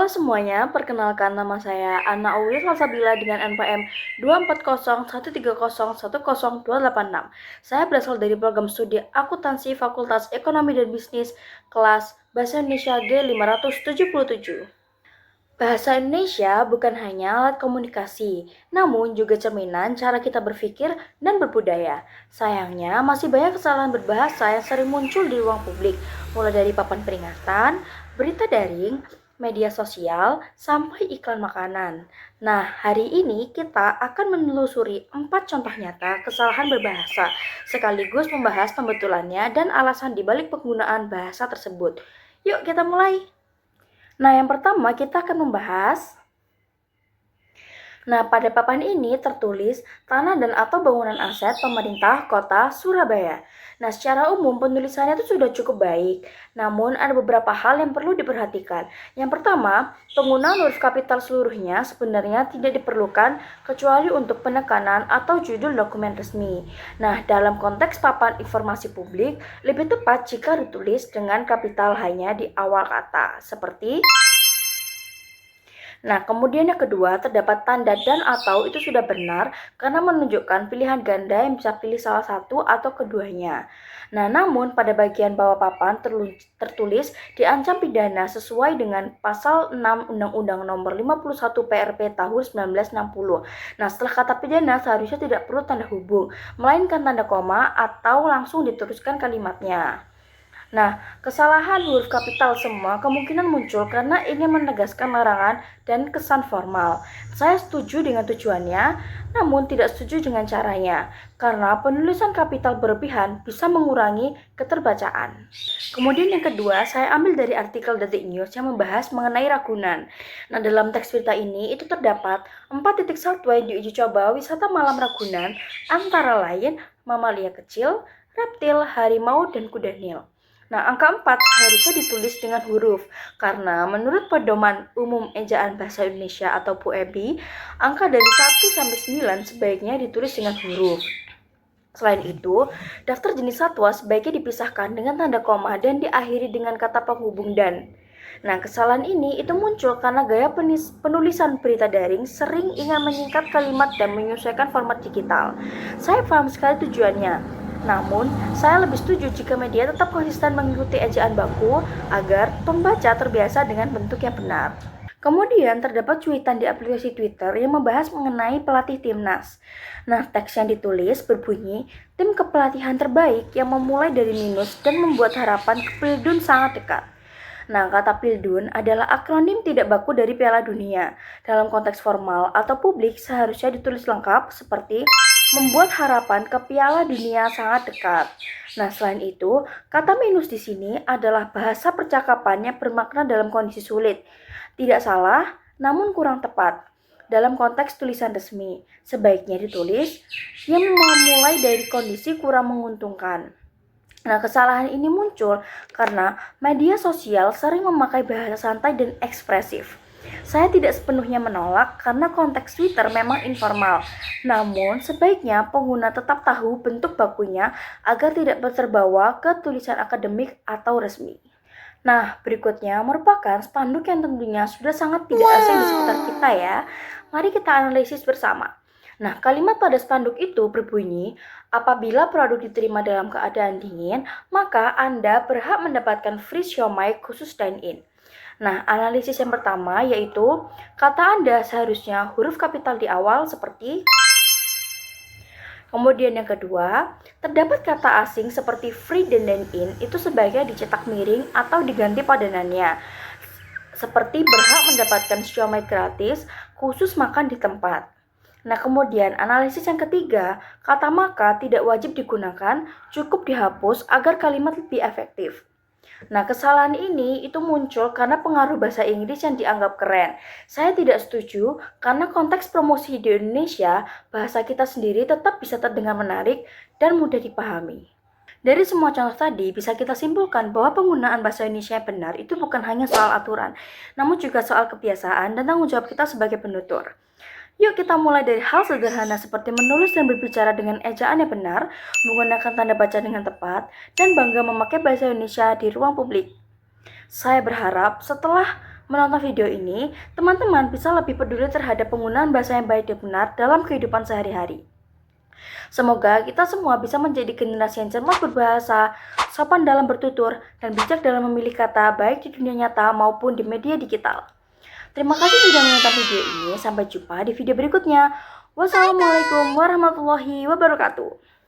semuanya, perkenalkan nama saya Anna Uwi Salsabila dengan NPM 24013010286. Saya berasal dari program studi Akuntansi Fakultas Ekonomi dan Bisnis kelas Bahasa Indonesia G577. Bahasa Indonesia bukan hanya alat komunikasi, namun juga cerminan cara kita berpikir dan berbudaya. Sayangnya, masih banyak kesalahan berbahasa yang sering muncul di ruang publik, mulai dari papan peringatan, berita daring, media sosial, sampai iklan makanan. Nah, hari ini kita akan menelusuri 4 contoh nyata kesalahan berbahasa, sekaligus membahas pembetulannya dan alasan dibalik penggunaan bahasa tersebut. Yuk kita mulai! Nah, yang pertama kita akan membahas. Nah, pada papan ini tertulis tanah dan atau bangunan aset pemerintah kota Surabaya. Nah, secara umum penulisannya itu sudah cukup baik. Namun, ada beberapa hal yang perlu diperhatikan. Yang pertama, penggunaan huruf kapital seluruhnya sebenarnya tidak diperlukan kecuali untuk penekanan atau judul dokumen resmi. Nah, dalam konteks papan informasi publik, lebih tepat jika ditulis dengan kapital hanya di awal kata, seperti. Nah, kemudian yang kedua, terdapat tanda dan atau itu sudah benar karena menunjukkan pilihan ganda yang bisa pilih salah satu atau keduanya. Nah, namun pada bagian bawah papan tertulis diancam pidana sesuai dengan pasal 6 Undang-Undang Nomor 51 PRP tahun 1960. Nah, setelah kata pidana seharusnya tidak perlu tanda hubung, melainkan tanda koma atau langsung diteruskan kalimatnya. Nah, kesalahan huruf kapital semua kemungkinan muncul karena ingin menegaskan larangan dan kesan formal. Saya setuju dengan tujuannya, namun tidak setuju dengan caranya, karena penulisan kapital berlebihan bisa mengurangi keterbacaan. Kemudian yang kedua, saya ambil dari artikel Detik News yang membahas mengenai Ragunan. Nah, dalam teks berita ini itu terdapat 4 titik satwa yang diuji coba wisata malam Ragunan, antara lain mamalia kecil, reptil, harimau, dan kuda Nil. Nah, angka 4 seharusnya ditulis dengan huruf, karena menurut Pedoman Umum Ejaan Bahasa Indonesia atau PUEB, angka dari 1 sampai 9 sebaiknya ditulis dengan huruf. Selain itu, daftar jenis satwa sebaiknya dipisahkan dengan tanda koma dan diakhiri dengan kata penghubung dan. Nah, kesalahan ini itu muncul karena gaya penulisan berita daring sering ingin menyingkat kalimat dan menyesuaikan format digital. Saya paham sekali tujuannya. Namun, saya lebih setuju jika media tetap konsisten mengikuti ejaan baku agar pembaca terbiasa dengan bentuk yang benar. Kemudian terdapat cuitan di aplikasi Twitter yang membahas mengenai pelatih timnas. Nah, teks yang ditulis berbunyi, tim kepelatihan terbaik yang memulai dari minus dan membuat harapan ke Pildun sangat dekat. Nah, kata Pildun adalah akronim tidak baku dari Piala Dunia. Dalam konteks formal atau publik seharusnya ditulis lengkap seperti membuat harapan ke Piala Dunia sangat dekat. Nah, selain itu, kata minus di sini adalah bahasa percakapan yang bermakna dalam kondisi sulit. Tidak salah, namun kurang tepat. Dalam konteks tulisan resmi, sebaiknya ditulis yang memulai dari kondisi kurang menguntungkan. Nah, kesalahan ini muncul karena media sosial sering memakai bahasa santai dan ekspresif. Saya tidak sepenuhnya menolak karena konteks Twitter memang informal. Namun, sebaiknya pengguna tetap tahu bentuk bakunya agar tidak terbawa ke tulisan akademik atau resmi. Nah, berikutnya merupakan spanduk yang tentunya sudah sangat tidak asing di sekitar kita ya. Mari kita analisis bersama. Nah, kalimat pada spanduk itu berbunyi, apabila produk diterima dalam keadaan dingin, maka Anda berhak mendapatkan free siomay khusus dine-in. Nah, analisis yang pertama yaitu, kata Anda seharusnya huruf kapital di awal seperti. Kemudian yang kedua, terdapat kata asing seperti free dan dine-in itu sebaiknya dicetak miring atau diganti padanannya. Seperti berhak mendapatkan siomay gratis khusus makan di tempat. Nah, kemudian analisis yang ketiga, kata maka tidak wajib digunakan, cukup dihapus agar kalimat lebih efektif. Nah, kesalahan ini itu muncul karena pengaruh bahasa Inggris yang dianggap keren. Saya tidak setuju karena konteks promosi di Indonesia, bahasa kita sendiri tetap bisa terdengar menarik dan mudah dipahami. Dari semua contoh tadi, bisa kita simpulkan bahwa penggunaan bahasa Indonesia yang benar itu bukan hanya soal aturan, namun juga soal kebiasaan dan tanggung jawab kita sebagai penutur. Yuk kita mulai dari hal sederhana seperti menulis dan berbicara dengan ejaan yang benar, menggunakan tanda baca dengan tepat, dan bangga memakai bahasa Indonesia di ruang publik. Saya berharap setelah menonton video ini, teman-teman bisa lebih peduli terhadap penggunaan bahasa yang baik dan benar dalam kehidupan sehari-hari. Semoga kita semua bisa menjadi generasi yang cermat berbahasa, sopan dalam bertutur, dan bijak dalam memilih kata baik di dunia nyata maupun di media digital. Terima kasih sudah menonton video ini. Sampai jumpa di video berikutnya. Wassalamualaikum warahmatullahi wabarakatuh.